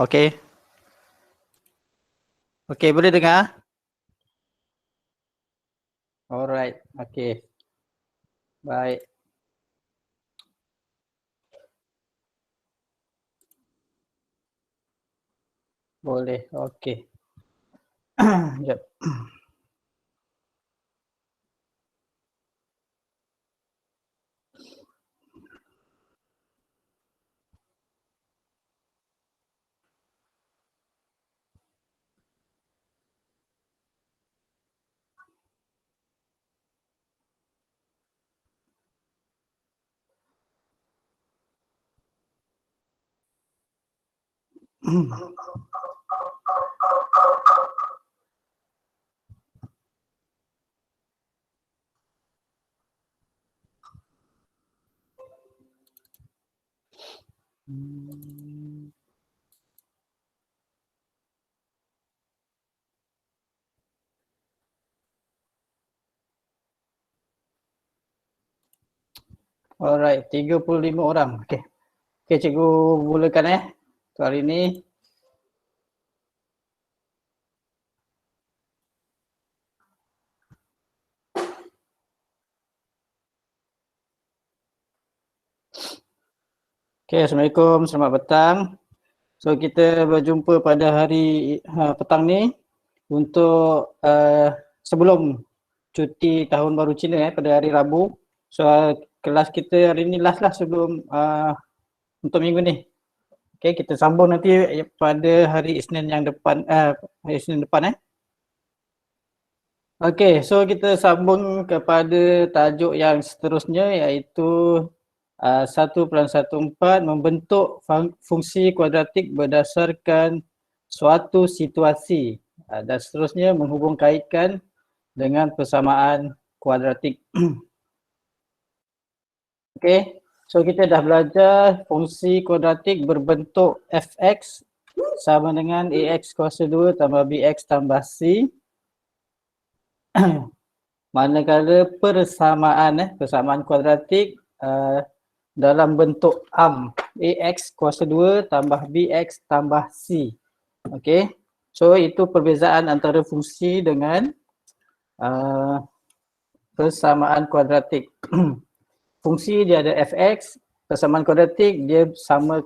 Okey. Okey, boleh dengar? Alright, okey. Baik. Boleh, okey. Jap. Alright, 35 orang. Okey. Okey, cikgu mulakan untuk hari ni. Okey, Assalamualaikum, selamat petang. So kita berjumpa pada hari petang ni untuk sebelum cuti tahun baru Cina pada hari Rabu. So kelas kita hari ni last lah sebelum untuk minggu ni. Okey, kita sambung nanti pada hari Isnin yang depan, hari Isnin depan Okey, so kita sambung kepada tajuk yang seterusnya iaitu 1.14 membentuk fungsi kuadratik berdasarkan suatu situasi dan seterusnya menghubung kaitkan dengan persamaan kuadratik. Okey, so kita dah belajar fungsi kuadratik berbentuk fx sama dengan ax kuasa 2 tambah bx tambah c. Manakala persamaan kuadratik dalam bentuk ax kuasa 2 tambah bx tambah c. Okey. So itu perbezaan antara fungsi dengan persamaan kuadratik. Fungsi dia ada fx, persamaan kuadratik dia sama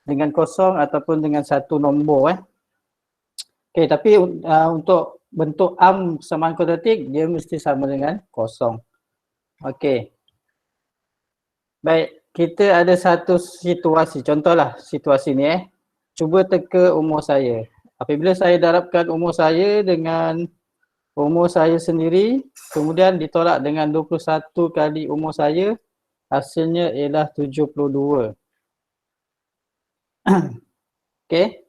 dengan kosong ataupun dengan satu nombor Okey, tapi untuk bentuk persamaan kuadratik dia mesti sama dengan kosong. Okey. Baik, kita ada satu situasi. Contohlah situasi ni Cuba teka umur saya. Apabila saya darabkan umur saya dengan umur saya sendiri, kemudian ditolak dengan 21 kali umur saya, hasilnya ialah 72. Okey.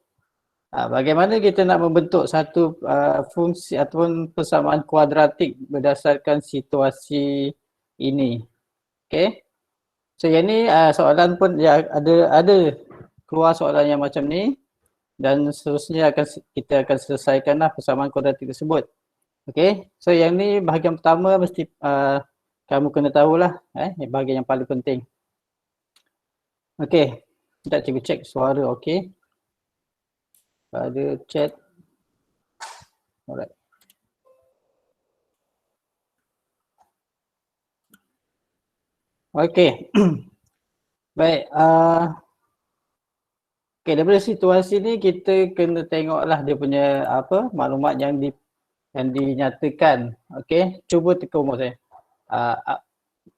Bagaimana kita nak membentuk satu fungsi ataupun persamaan kuadratik berdasarkan situasi ini. Okey. So yang ni soalan pun ya, ada keluar soalan yang macam ni dan seterusnya kita akan selesaikanlah persamaan kuadratik tersebut. Okey. So yang ni bahagian pertama mesti kamu kena tahulah bahagian yang paling penting. Okey. Sekejap cikgu cek suara okey. Pada chat. Alright. Okey. Baik, okey, daripada situasi ni kita kena tengoklah dia punya maklumat yang dinyatakan. Okey, cuba teka umur saya.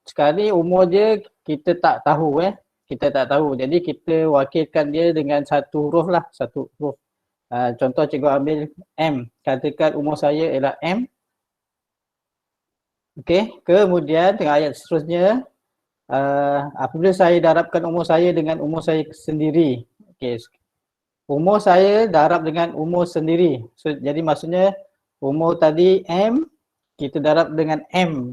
Sekarang ni umur dia kita tak tahu kita tak tahu. Jadi kita wakilkan dia dengan satu huruf lah, satu huruf. Contoh cikgu ambil M. Katakan umur saya ialah M. Okey, kemudian tengah ayat seterusnya apabila saya darabkan umur saya dengan umur saya sendiri. Okey. Umur saya darab dengan umur sendiri. So jadi maksudnya umur tadi M, kita darab dengan M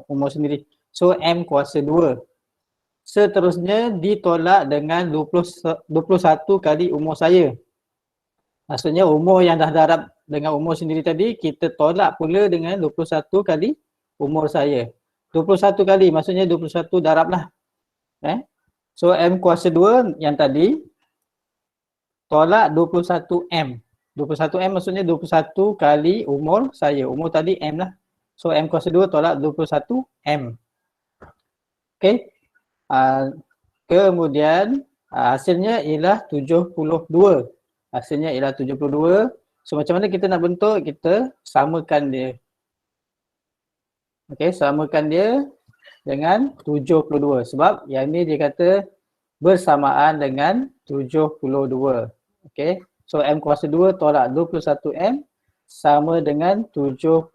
umur sendiri. So M kuasa 2. Seterusnya ditolak dengan 21 kali umur saya. Maksudnya umur yang dah darab dengan umur sendiri tadi, kita tolak pula dengan 21 kali umur saya. 21 kali maksudnya 21 darab lah. So M kuasa 2 yang tadi tolak 21M. 21M maksudnya 21 kali umur saya. Umur tadi M lah. So M kuasa 2 tolak 21M. Okay. Kemudian hasilnya ialah 72. Hasilnya ialah 72. So macam mana kita nak bentuk? Kita samakan dia. Okay, samakan dia dengan 72. Sebab yang ni dia kata bersamaan dengan 72. Okay. So M kuasa 2 tolak 21M sama dengan 72.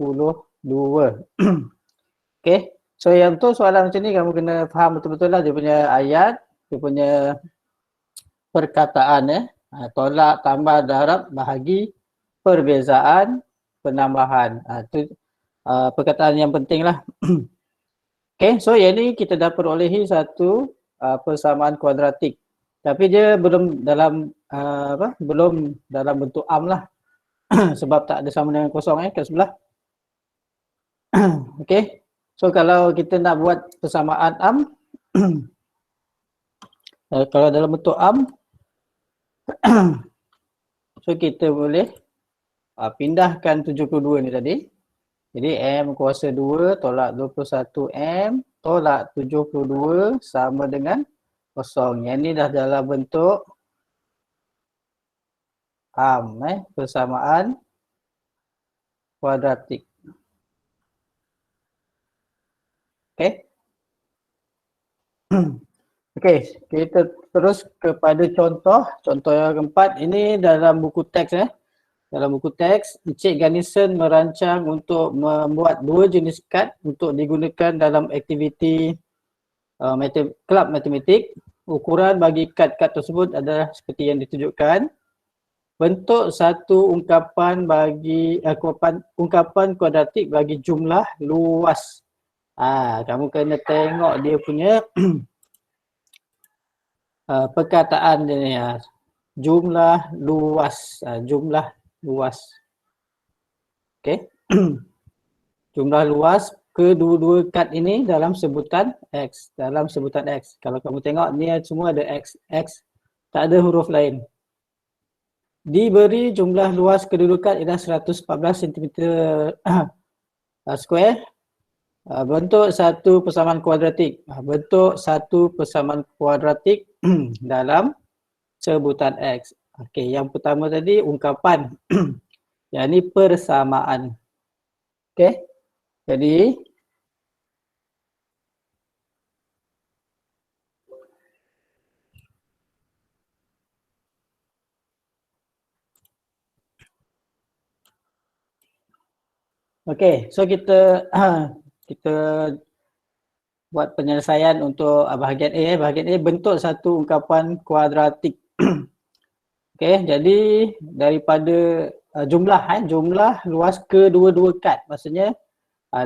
Okay. So yang tu soalan macam ni kamu kena faham betul-betul lah dia punya ayat, dia punya perkataan tolak, tambah, darab, bahagi, perbezaan, penambahan. Itu perkataan yang penting lah. Okay, so yang ni kita dah perolehi satu persamaan kuadratik. Tapi dia belum dalam belum dalam bentuk am lah. Sebab tak ada sama dengan kosong kat sebelah. Okay. So kalau kita nak buat persamaan am kalau dalam bentuk am so kita boleh pindahkan 72 ni tadi. Jadi M kuasa 2 tolak 21M tolak 72 sama dengan kosong. Yang ni dah dalam bentuk am, persamaan kuadratik. Okay. Okay, kita terus kepada contoh. Contoh yang keempat, ini dalam buku teks. Dalam buku teks, Encik Ganison merancang untuk membuat 2 jenis kad untuk digunakan dalam aktiviti kelab matematik. Ukuran bagi kad-kad tersebut adalah seperti yang ditunjukkan. Bentuk satu ungkapan bagi ungkapan kuadratik bagi jumlah luas. Kamu kena tengok dia punya perkataan dia ni. Jumlah luas. Jumlah luas. Okay. Jumlah luas kedua-dua kad ini dalam sebutan X. Dalam sebutan X. Kalau kamu tengok ni semua ada X. X. Tak ada huruf lain. Diberi jumlah luas kedua kad ialah 114 cm square. Bentuk satu persamaan kuadratik. Bentuk satu persamaan kuadratik dalam sebutan X. Okey, yang pertama tadi ungkapan. Yang ni persamaan. Okey. Jadi okey, so kita buat penyelesaian untuk bahagian A. Bahagian A bentuk satu ungkapan kuadratik. Okey, jadi daripada jumlah luas kedua-dua kad. Maksudnya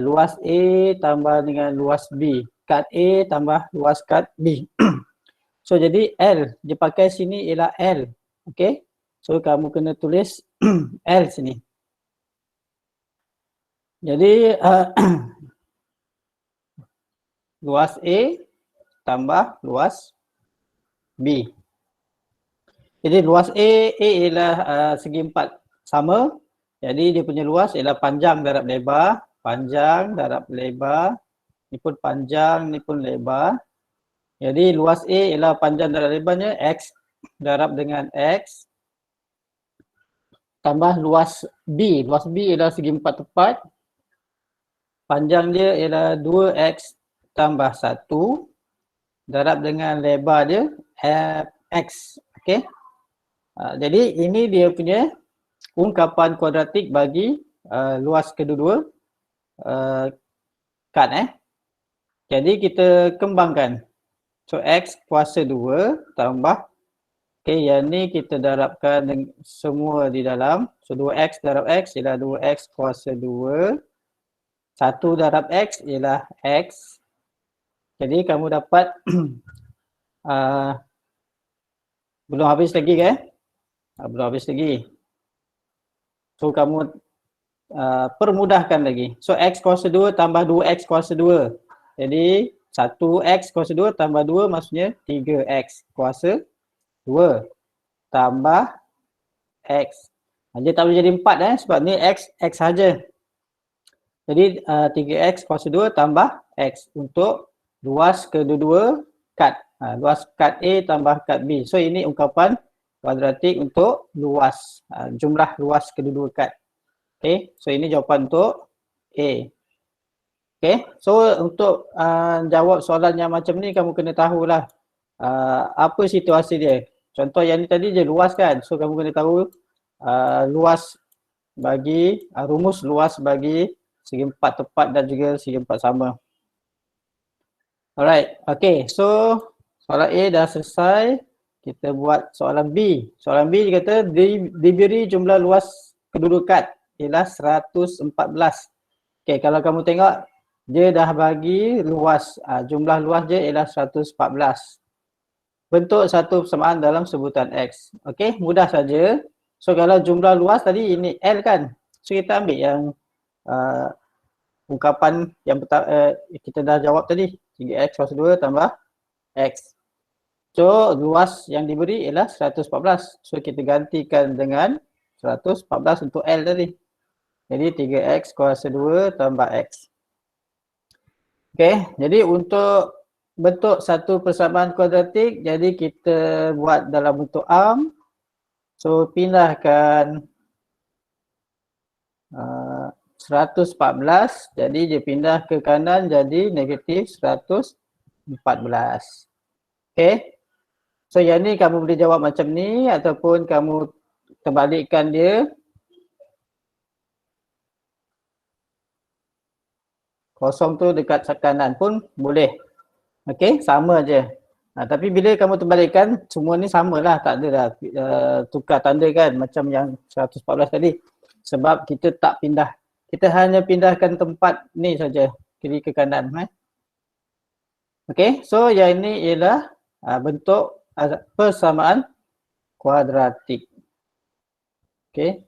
luas A tambah dengan luas B. Kad A tambah luas kad B. So jadi L, dia pakai sini ialah L. Okey, so kamu kena tulis L sini. Jadi luas A tambah luas B. Jadi luas A ialah segi 4 sama. Jadi dia punya luas ialah panjang darab lebar. Panjang darab lebar. Ni pun panjang, ni pun lebar. Jadi luas A ialah panjang darab lebarnya X darab dengan X. Tambah luas B. Luas B ialah segi 4 tepat. Panjang dia ialah 2X tambah 1 darab dengan lebar dia X. Okey. Jadi ini dia punya ungkapan kuadratik bagi luas kedua-dua kad. Jadi kita kembangkan. So X kuasa 2 tambah, okey, yang ni kita darabkan semua di dalam. So 2X darab X ialah 2X kuasa 2. 1 darab X ialah X. Jadi kamu dapat belum habis lagi ke? Belum habis lagi. So kamu permudahkan lagi. So X kuasa 2 tambah 2X kuasa 2. Jadi 1X kuasa 2 tambah 2 maksudnya 3X kuasa 2. Tambah X. Dia tak boleh jadi 4 sebab ni X saja. Jadi 3X kuasa 2 tambah X untuk luas kedua-dua kad. Luas kad A tambah kad B. So ini ungkapan kuadratik untuk luas, jumlah luas kedua-dua kad. Okay, so ini jawapan untuk A. Okay, so untuk jawab soalan yang macam ni kamu kena tahulah apa situasi dia. Contoh yang ni tadi je luas kan, so kamu kena tahu luas bagi, rumus luas bagi segi empat tepat dan juga segi empat sama. Alright, okay, so soalan A dah selesai. Kita buat soalan B. Soalan B dia kata diberi jumlah luas kedua kad ialah 114. Okay, kalau kamu tengok dia dah bagi luas, jumlah luas dia ialah 114. Bentuk satu persamaan dalam sebutan X. Okay, mudah saja. So kalau jumlah luas tadi ini L kan. So kita ambil yang ungkapan yang kita dah jawab tadi. 3X kuasa 2 tambah X. So luas yang diberi ialah 114. So kita gantikan dengan 114 untuk L tadi. Jadi 3X kuasa 2 tambah X. Okay, jadi untuk bentuk satu persamaan kuadratik, jadi kita buat dalam bentuk arm. So pindahkan 114, jadi dia pindah ke kanan jadi negatif 114. Okay, so yang ni kamu boleh jawab macam ni ataupun kamu terbalikkan dia. Kosong tu dekat kanan pun boleh. Okey, sama je. Tapi bila kamu terbalikkan, semua ni samalah, tak ada dah tukar tanda kan macam yang 114 tadi. Sebab kita tak pindah. Kita hanya pindahkan tempat ni saja, kiri ke kanan. Okey, so yang ini ialah bentuk persamaan kuadratik. Okey.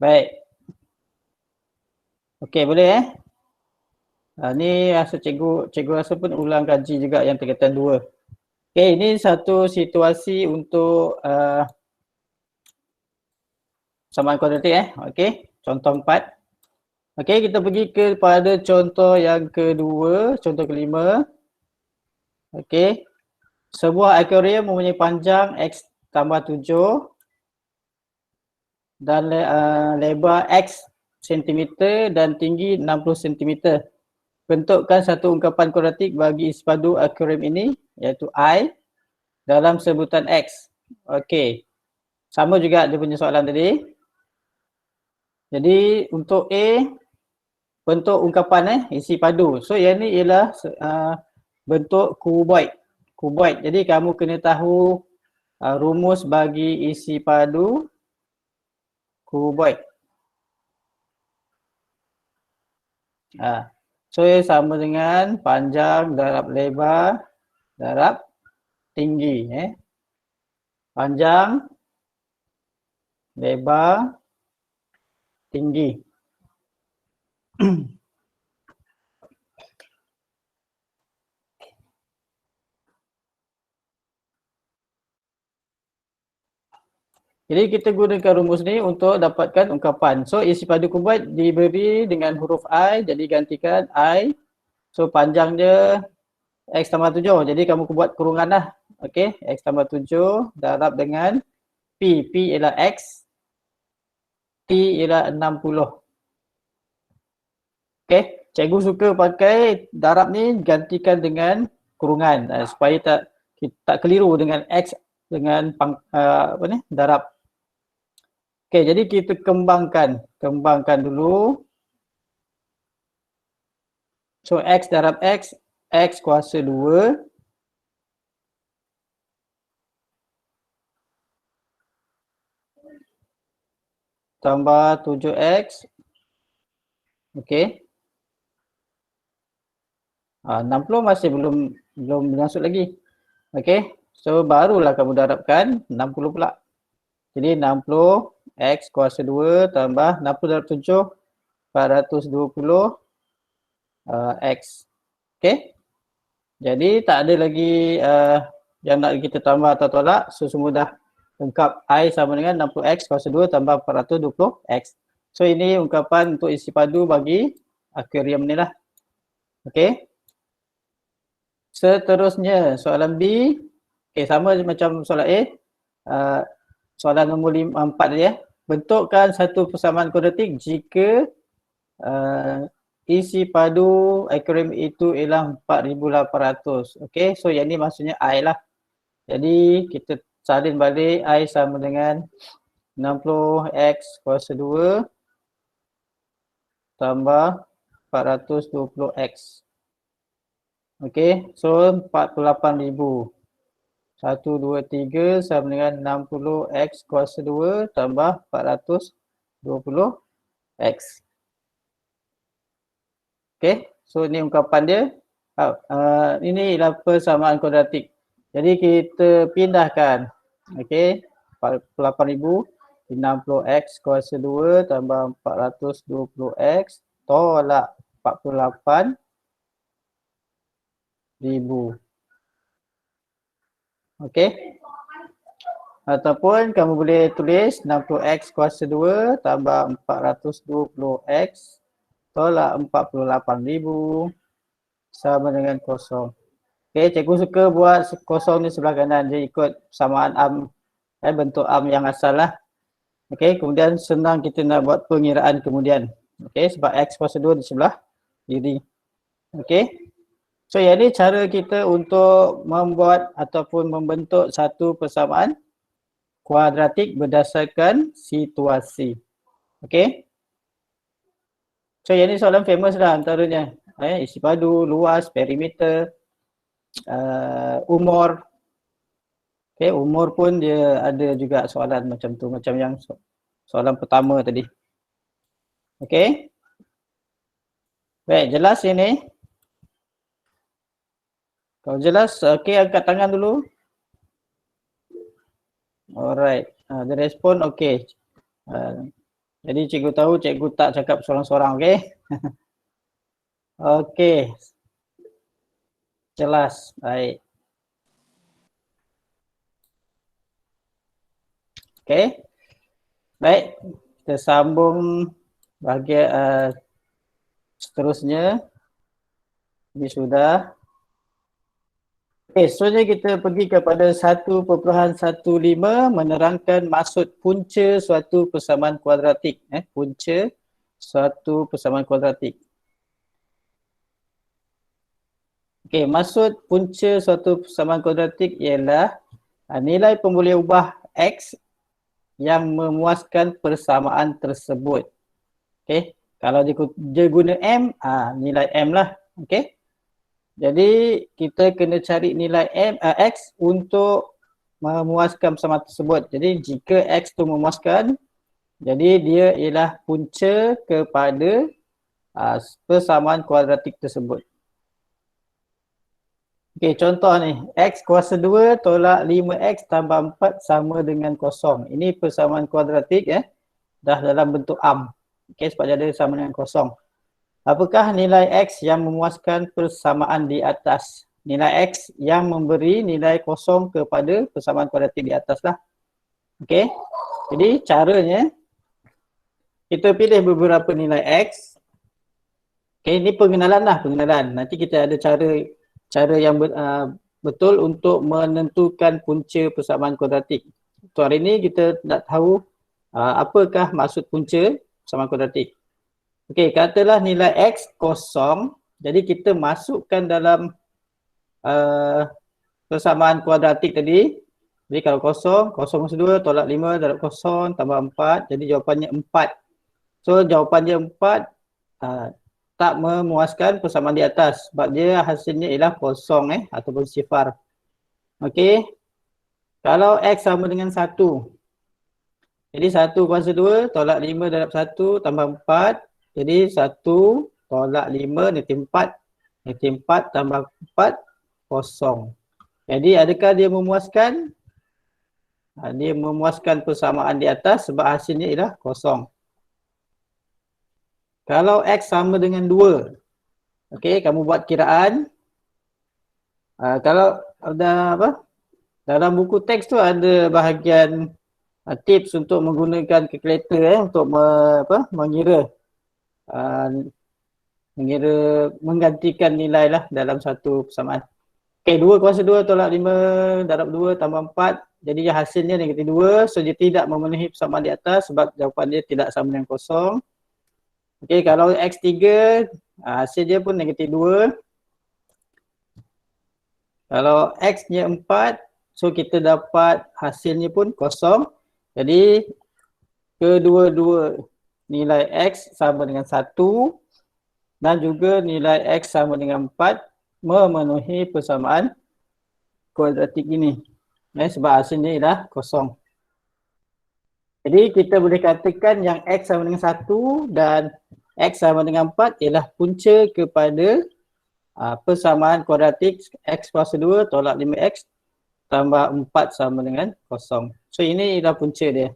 Baik. Okey, boleh ni rasa cikgu rasa pun ulang kaji juga yang tingkatan 2. Okey, ini satu situasi untuk persamaan kuadratik Okey, contoh 4. Okey, kita pergi kepada contoh yang kedua, contoh kelima. Okey. Sebuah akuarium mempunyai panjang X tambah 7 dan lebar X cm dan tinggi 60 cm. Bentukkan satu ungkapan kuadratik bagi isi padu akuarium ini iaitu I dalam sebutan X. Okey. Sama juga dia punya soalan tadi. Jadi untuk A, bentuk ungkapan isi padu. So yang ni ialah bentuk kuboid. Kuboid. Jadi kamu kena tahu rumus bagi isi padu kuboid. So sama dengan panjang darab lebar darab tinggi. Panjang, lebar, tinggi. Jadi kita gunakan rumus ni untuk dapatkan ungkapan. So isi padu kuboid diberi dengan huruf I, jadi gantikan I. So panjang dia X tambah 7, jadi kamu buat kurungan lah. Okey, X tambah 7 darab dengan P. P ialah X, T ialah 60. Okey, cikgu suka pakai darab ni gantikan dengan kurungan supaya tak keliru dengan X dengan darab. Okey, jadi kita kembangkan dulu. So X darab X, X kuasa 2 tambah 7X. Okey. 60 masih belum masuk lagi. Okey. So barulah kamu darabkan 60 pula. Jadi 60 X kuasa 2 tambah 60 darab 7 420 X. Okey. Jadi tak ada lagi yang nak kita tambah atau tolak. So semua dah lengkap. I sama dengan 60x kuasa 2 tambah 420x. So ini ungkapan untuk isi padu bagi akuarium ni lah. Okey. Seterusnya soalan B. Okey, sama macam soalan A. Soalan nombor 4 tadi ya. Bentukkan satu persamaan kuadratik jika isi padu akuarium itu ialah 4800. Okey, so yang ni maksudnya I lah. Jadi kita salin balik I sama dengan 60x kuasa 2 tambah 420x. Okey, so 48,000. 1, 2, 3 sama dengan 60x kuasa 2 tambah 420x. Okey, so ni ungkapan dia. Ini ialah persamaan kuadratik. Jadi kita pindahkan. Okey, 48,000 60x kuasa 2 tambah 420x tolak 48,000. Okey. Ataupun kamu boleh tulis 60x kuasa 2 tambah 420x tolak 48,000 sama dengan kosong. Okey, cikgu suka buat kosong ni sebelah kanan. Dia ikut persamaan bentuk yang asal lah. Okey, kemudian senang kita nak buat pengiraan kemudian. Okey, sebab x kuasa 2 di sebelah kiri. Okey. So yang ni cara kita untuk membuat ataupun membentuk satu persamaan kuadratik berdasarkan situasi. Okey. So yang ni soalan famous lah antaranya. Isi padu, luas, perimeter, umur. Okey, umur pun dia ada juga soalan macam tu, macam yang soalan pertama tadi. Okey. Baik, jelas ini? Kalau jelas, okey, angkat tangan dulu. Alright, dia respon okey. Jadi cikgu tahu cikgu tak cakap sorang-sorang, okey? Okey. Jelas, baik. Okey. Baik, kita sambung bahagian seterusnya. Ini sudah. Okey, seterusnya kita pergi kepada 1.15 menerangkan maksud punca suatu persamaan kuadratik. Punca suatu persamaan kuadratik. Okey, maksud punca suatu persamaan kuadratik ialah nilai pemboleh ubah x yang memuaskan persamaan tersebut. Okey, kalau dia guna m, nilai m lah. Okey. Jadi kita kena cari nilai x untuk memuaskan persamaan tersebut. Jadi jika x tu memuaskan, jadi dia ialah punca kepada persamaan kuadratik tersebut. Okey, contoh ni, x kuasa 2 tolak 5x tambah 4 sama dengan kosong. Ini persamaan kuadratik dah dalam bentuk am. Okey, sebab dia ada sama dengan kosong. Apakah nilai x yang memuaskan persamaan di atas? Nilai x yang memberi nilai kosong kepada persamaan kuadratik di atas lah. Okey. Jadi caranya kita pilih beberapa nilai x. Okey, ini pengenalan lah, pengenalan. Nanti kita ada cara yang betul untuk menentukan punca persamaan kuadratik. Untuk hari ini kita nak tahu apakah maksud punca persamaan kuadratik. Okey, katalah nilai x kosong. Jadi kita masukkan dalam persamaan kuadratik tadi. Jadi kalau kosong, kosong kuasa 2 tolak 5 darab kosong tambah 4. Jadi jawapannya 4. So jawapannya 4 tak memuaskan persamaan di atas. Sebab dia hasilnya ialah kosong ataupun sifar. Okey. Kalau x sama dengan 1. Jadi 1 kuasa 2 tolak 5 darab 1 tambah 4. Jadi 1 tolak 5 negatif 4. Negatif 4 tambah 4, kosong. Jadi adakah dia memuaskan? Dia memuaskan persamaan di atas sebab hasilnya ialah kosong. Kalau x sama dengan 2. Okey, kamu buat kiraan. Kalau ada dalam buku teks tu ada bahagian tips untuk menggunakan kalkulator untuk mengira mengira menggantikan nilai lah dalam satu persamaan. Okey, 2 kuasa 2 tolak 5 darab 2 tambah 4. Jadi hasilnya negatif 2. So dia tidak memenuhi persamaan di atas sebab jawapan dia tidak sama dengan kosong. Okey, kalau X3 hasil dia pun negatif 2. Kalau X-nya 4, so kita dapat hasilnya pun kosong. Jadi kedua-dua nilai X sama dengan 1 dan juga nilai X sama dengan 4 memenuhi persamaan kuadratik ini. Sebab hasilnya ialah kosong. Jadi kita boleh katakan yang X sama dengan 1 dan X sama dengan 4 ialah punca kepada persamaan kuadratik X kuasa 2 tolak 5X tambah 4 sama dengan kosong. So ini ialah punca dia.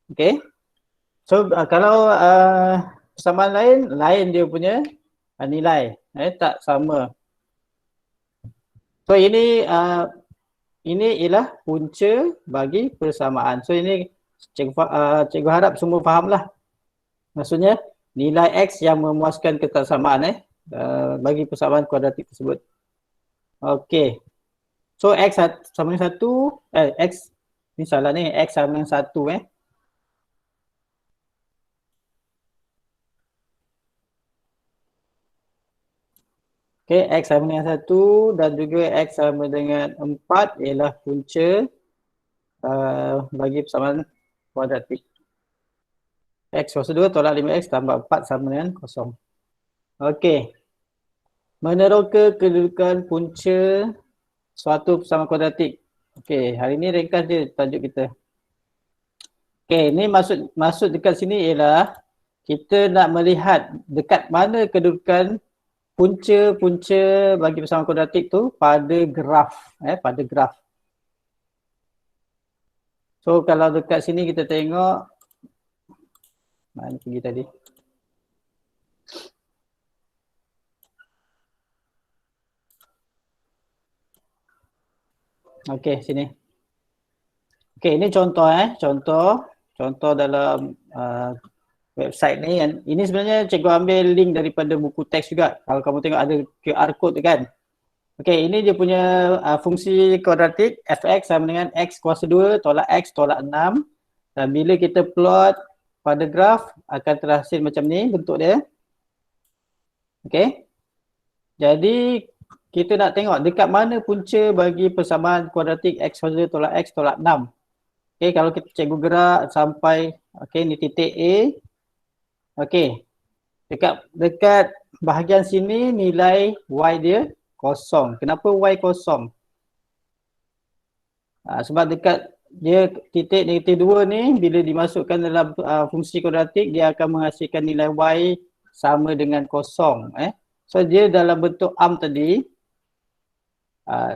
Okay. So kalau persamaan lain dia punya nilai tak sama. So ini ialah punca bagi persamaan. So ini cikgu harap semua fahamlah. Maksudnya nilai X yang memuaskan kesamaan bagi persamaan kuadratik tersebut. Okey. So X sama dengan 1, X ni salah ni, X sama dengan 1 Okey, X sama dengan 1 dan juga X sama dengan 4 ialah punca bagi persamaan kuadratik. X kuasa 2 tolak 5X tambah 4 sama dengan kosong. Okey. Meneroka kedudukan punca suatu persamaan kuadratik. Okey, hari ni ringkas je tajuk kita. Okey, ni maksud dekat sini ialah kita nak melihat dekat mana kedudukan punca-punca bagi persamaan kuadratik tu pada graf, pada graf. So kalau dekat sini kita tengok mana pergi tadi? Okey, sini. Okey, ini contoh contoh dalam website ni. Ini sebenarnya cikgu ambil link daripada buku teks juga. Kalau kamu tengok ada QR code tu kan. Okey, ini dia punya fungsi kuadratik f(x) sama dengan x kuasa 2 tolak x tolak 6. Dan bila kita plot pada graf akan terhasil macam ni bentuk dia. Okey. Jadi kita nak tengok dekat mana punca bagi persamaan kuadratik x kuasa 2 tolak x tolak 6. Okey, kalau kita cikgu gerak sampai ni titik A. Okey. Dekat bahagian sini nilai y dia kosong. Kenapa y kosong? Sebab dekat dia titik negatif 2 ni bila dimasukkan dalam fungsi kuadratik dia akan menghasilkan nilai y sama dengan kosong. So dia dalam bentuk tadi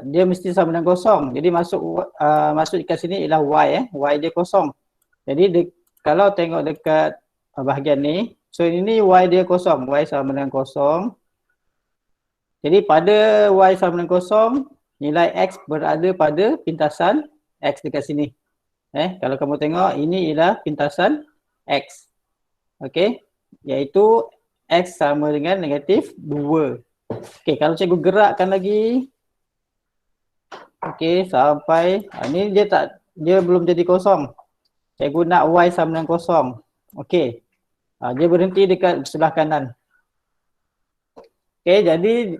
dia mesti sama dengan kosong. Jadi masuk dekat sini ialah y y dia kosong. Jadi kalau tengok dekat bahagian ni, so ini y dia kosong, y sama dengan kosong. Jadi pada y sama dengan kosong, nilai x berada pada pintasan x dekat sini. Kalau kamu tengok ini ialah pintasan x. Okey, iaitu x sama dengan negatif 2. Okey, kalau cikgu gerakkan lagi. Okey, sampai ni dia belum jadi kosong. Cikgu nak y sama dengan kosong. Okey. Dia berhenti dekat sebelah kanan. Okey, jadi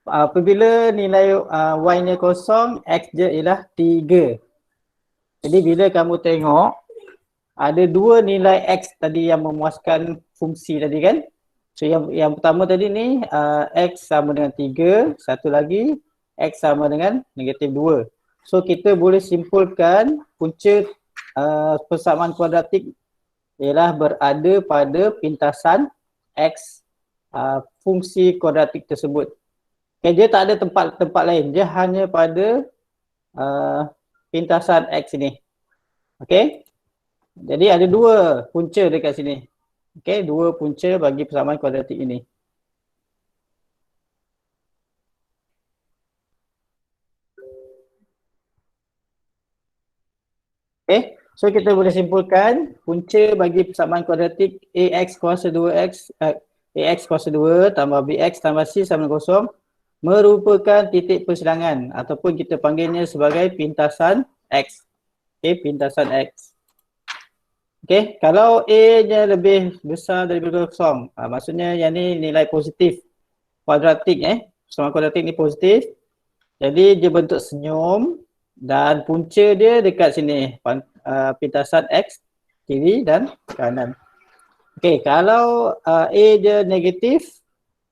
apabila nilai y-nya kosong, x dia ialah 3. Jadi bila kamu tengok ada dua nilai x tadi yang memuaskan fungsi tadi kan. So yang pertama tadi ni x sama dengan 3, satu lagi x sama dengan negatif 2. So kita boleh simpulkan punca persamaan kuadratik ialah berada pada pintasan x fungsi kuadratik tersebut. Okay, dia tak ada tempat lain, dia hanya pada pintasan x ini. Okey. Jadi ada dua punca dekat sini. Okey, dua punca bagi persamaan kuadratik ini. Okay, so kita boleh simpulkan punca bagi persamaan kuadratik AX kuasa 2X AX kuasa 2 tambah BX tambah C sama dengan kosong merupakan titik persidangan ataupun kita panggilnya sebagai pintasan X. Okay, pintasan X. Okay, kalau A-nya lebih besar daripada kosong, maksudnya yang ni nilai positif kuadratik persamaan kuadratik ni positif. Jadi dia bentuk senyum dan punca dia dekat sini, pintasan X kiri dan kanan. Okey, kalau A dia negatif,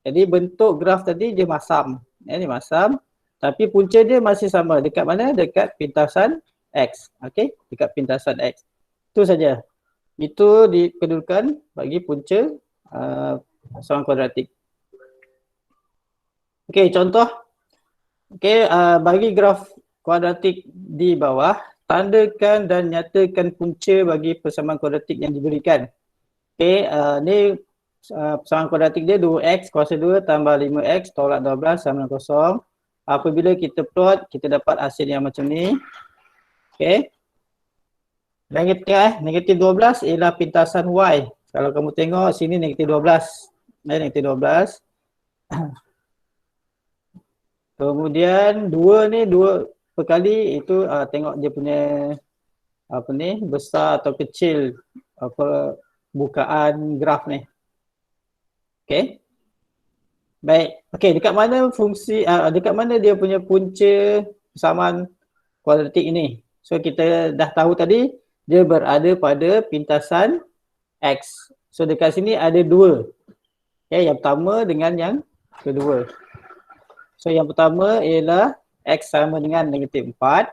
jadi bentuk graf tadi dia masam. Ini masam, tapi punca dia masih sama. Dekat mana? Dekat pintasan X. Okey, dekat pintasan X. Itu saja. Itu dikedudukan bagi punca persamaan kuadratik. Okey, contoh. Okey, bagi graf kuadratik di bawah, tandakan dan nyatakan punca bagi persamaan kuadratik yang diberikan. Okey, ni persamaan kuadratik dia 2x kuasa 2 tambah 5x tolak 12 sama dengan kosong. Apabila kita plot, kita dapat hasil yang macam ni. Okey. Negatif 12 ialah pintasan y. Kalau kamu tengok sini negatif 12. Negatif 12. Kemudian 2 ni 2 perkali itu tengok dia punya apa ni besar atau kecil apa bukaan graf ni. Okey. Baik. Okey, dekat mana fungsi dekat mana dia punya punca persamaan kuadratik ini? So kita dah tahu tadi dia berada pada pintasan X. So dekat sini ada 2. Okay, yang pertama dengan yang kedua. So yang pertama ialah X sama dengan negatif 4.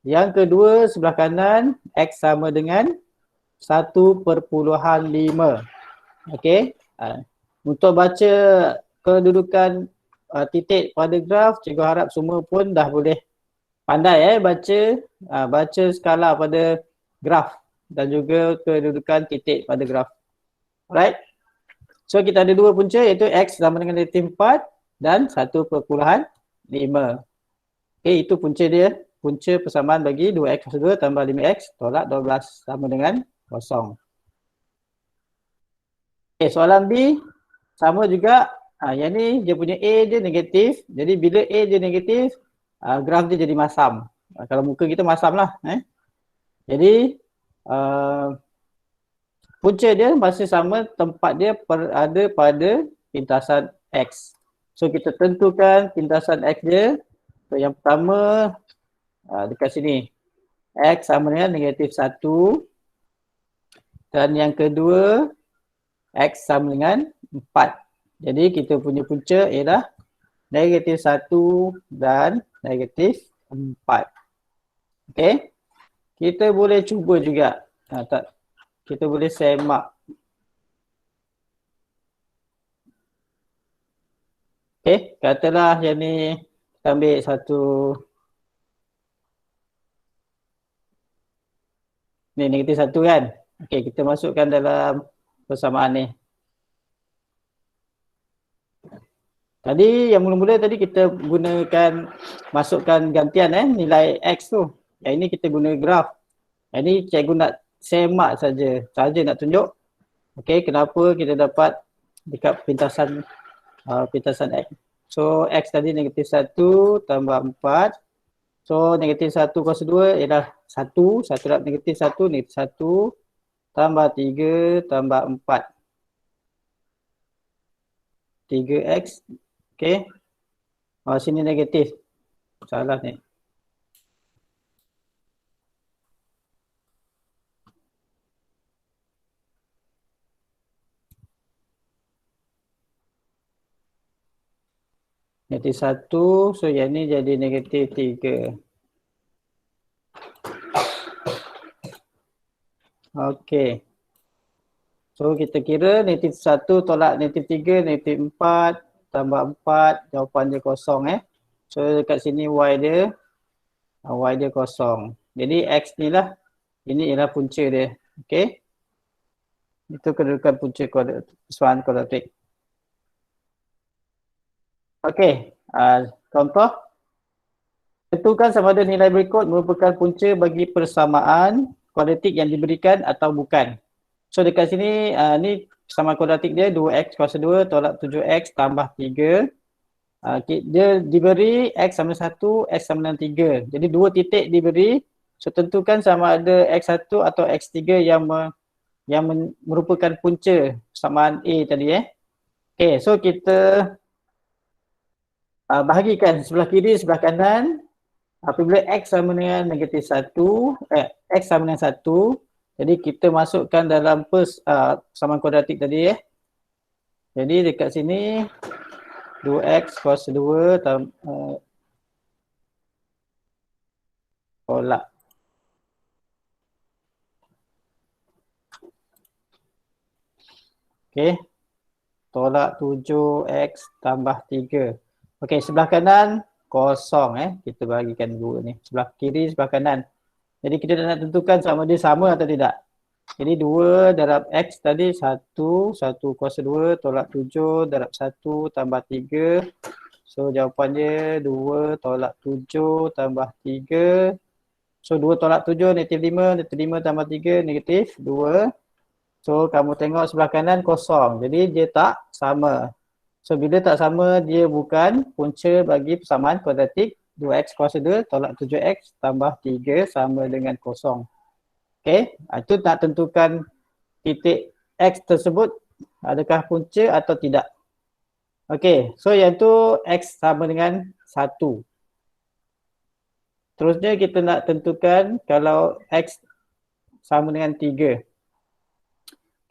Yang kedua sebelah kanan X sama dengan 1/5. Okey. Untuk baca kedudukan titik pada graf, cikgu harap semua pun dah boleh pandai baca skala pada graf dan juga kedudukan titik pada graf. Alright. So kita ada 2 punca iaitu X sama dengan negatif 4 dan 1/5. Okay, itu punca dia. Punca persamaan bagi 2x kuasa 2 tambah 5x tolak 12 sama dengan kosong. Okay, soalan B sama juga. Yang ni dia punya A dia negatif. Jadi bila A dia negatif, graf dia jadi masam. Kalau muka kita masam lah. Jadi punca dia masih sama, tempat dia berada pada pintasan X. So kita tentukan pintasan X dia. So yang pertama dekat sini. X sama dengan negatif 1. Dan yang kedua X sama dengan 4. Jadi kita punya punca ialah negatif 1 dan negatif 4. Okey. Kita boleh cuba juga. Kita boleh semak. Okey, katalah yang ni kita ambil satu ni negatif 1 kan. Okey, kita masukkan dalam persamaan ni. Tadi yang mula-mula tadi kita gunakan masukkan gantian nilai X tu. Yang ini kita guna graf. Yang ni cikgu nak semak saja nak tunjuk. Okey, kenapa kita dapat dekat pintasan X. So X tadi negatif 1 tambah 4. So negatif 1 kuasa 2 ialah 1 darab negatif 1 tambah 3 tambah 4. 3x. Okey. Sini negatif. Salah ni. Negatif 1, so yang ni jadi negatif 3. Okey. So kita kira negatif 1 tolak negatif 3, negatif 4 tambah 4, jawapan dia kosong So dekat sini y dia kosong. Jadi X ni lah, ini ialah punca dia. Okey. Itu kedudukan punca persamaan kuadratik. Okey, contoh. Tentukan sama ada nilai berikut merupakan punca bagi persamaan kuadratik yang diberikan atau bukan. So dekat sini ni persamaan kuadratik dia 2x kuasa 2 tolak 7x tambah 3. Dia diberi x sama 1, x sama dengan 3. Jadi dua titik diberi. So tentukan sama ada x1 atau x3 yang merupakan punca persamaan A tadi Okay, so kita bahagikan sebelah kiri, sebelah kanan. Apabila x sama dengan negatif 1, x sama dengan 1, jadi kita masukkan dalam persamaan kuadratik tadi Jadi dekat sini 2x kuasa 2 tolak. Okay. Tolak 7x tambah 3. Okay, sebelah kanan kosong Kita bagikan dua ni. Sebelah kiri, sebelah kanan. Jadi kita nak tentukan sama dia sama atau tidak. Jadi 2 darab x tadi 1 kuasa 2 tolak 7 darab 1 tambah 3. So jawapan dia 2 tolak 7 tambah 3. So 2 tolak 7 negatif 5, negatif 5 tambah 3 negatif 2. So kamu tengok sebelah kanan kosong. Jadi dia tak sama. So bila tak sama dia bukan punca bagi persamaan kuadratik 2x kuasa 2 tolak 7x tambah 3 sama dengan kosong. Okay, itu nak tentukan titik x tersebut adakah punca atau tidak. Okay, so yang tu x sama dengan 1. Terusnya kita nak tentukan kalau x sama dengan 3.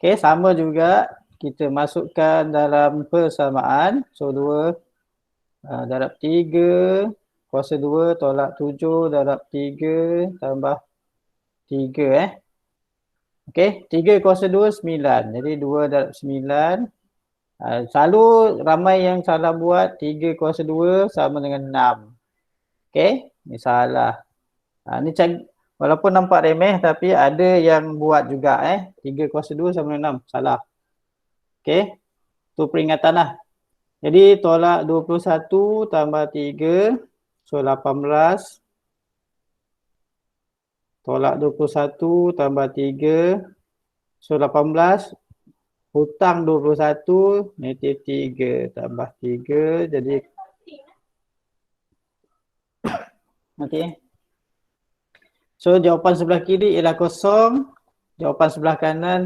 Okay, sama juga kita masukkan dalam persamaan. So 2 darab 3 kuasa 2 tolak 7 darab 3 tambah 3 Okay, 3 kuasa 2 9. Jadi 2 darab 9. Selalu ramai yang salah buat 3 kuasa 2 sama dengan 6. Okay, ni salah. Ni walaupun nampak remeh tapi ada yang buat juga 3 kuasa 2 sama dengan 6. Salah. Okay, tu peringatan lah. Jadi tolak 21 tambah 3. So 18. Tolak 21 tambah 3. So 18. Hutang 21. Negatif 3 tambah 3. Jadi okay. So jawapan sebelah kiri ialah kosong. Jawapan sebelah kanan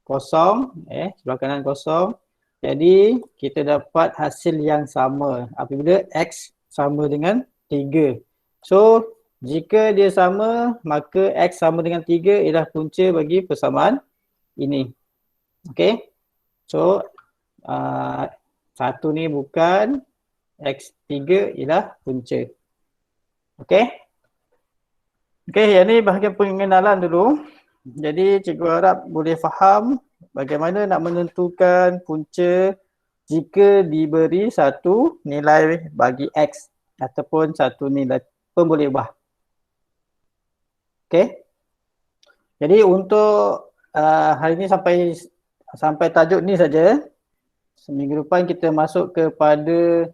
kosong. Sebelah kanan kosong. Jadi kita dapat hasil yang sama apabila x sama dengan 3. So jika dia sama maka x sama dengan 3 ialah punca bagi persamaan ini. Okay. So satu ni bukan, x3 ialah punca. Okay. Okay, yang ni bahagian pengenalan dulu. Jadi cikgu harap boleh faham bagaimana nak menentukan punca jika diberi satu nilai bagi x ataupun satu nilai pemboleh ubah. Okay. Jadi untuk hari ini sampai tajuk ni saja. Seminggu depan kita masuk kepada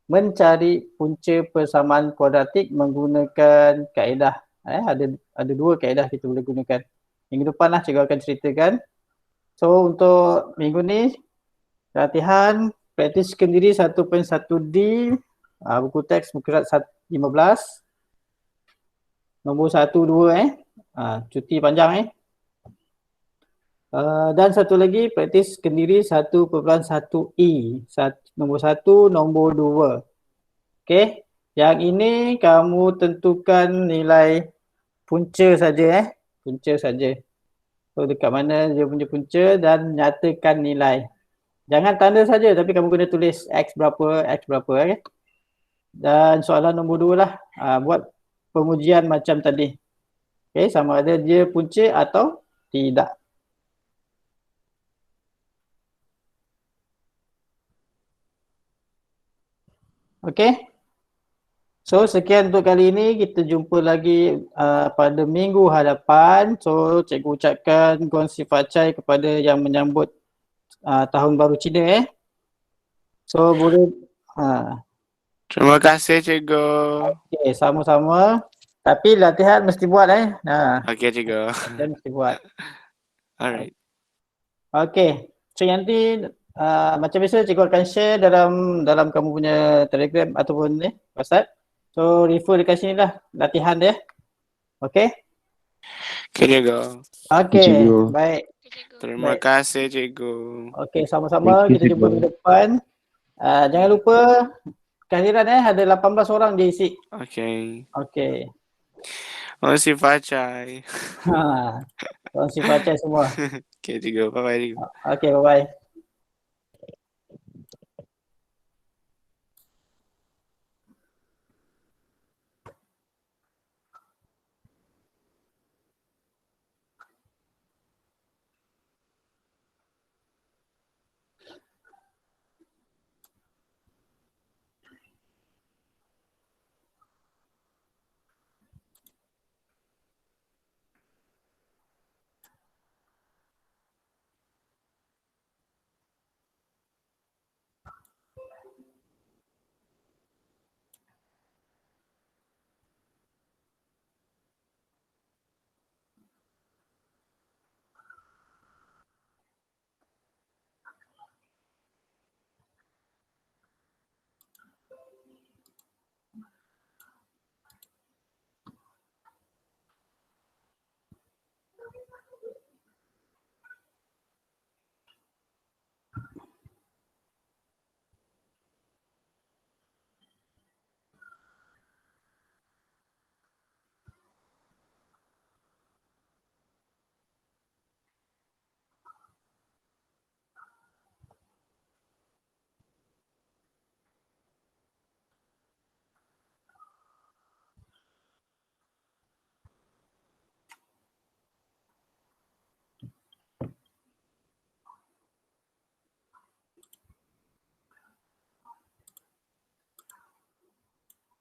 mencari punca persamaan kuadratik menggunakan kaedah. Ada dua kaedah kita boleh gunakan. Minggu depan lah cikgu akan ceritakan. So untuk minggu ni latihan praktis sendiri 1.1D buku teks muka surat 15. Nombor 1, 2 cuti panjang dan satu lagi praktis sendiri 1.1E. Nombor 1, nombor 2. Okey. Yang ini kamu tentukan nilai punca saja punca saja. So dekat mana dia punya punca dan nyatakan nilai. Jangan tanda saja tapi kamu kena tulis x berapa Dan soalan nombor 2 lah. Buat pengujian macam tadi. Okey, sama ada dia punca atau tidak. Okey. So sekian untuk kali ini, kita jumpa lagi pada minggu hadapan. So cikgu ucapkan Gong Xi Fa Cai kepada yang menyambut tahun baru Cina So boleh Terima kasih cikgu. Okey, sama-sama. Tapi latihan mesti buat Okey cikgu. latihan mesti buat. Alright. Okey. So nanti macam biasa cikgu akan share dalam kamu punya Telegram ataupun WhatsApp. So refer dekat sini lah latihan dia. Okey? Okey cikgu. Okey, Cikgu. baik. Terima Baik. kasih cikgu. Okey, sama-sama. Thank you, Kita jumpa cikgu. minggu depan. Jangan lupa kehadiran ada 18 orang dia isi. Okey. Okey. Masih pacai. Orang si Facai semua. Okey cikgu. Bye bye cikgu. Okey, bye-bye.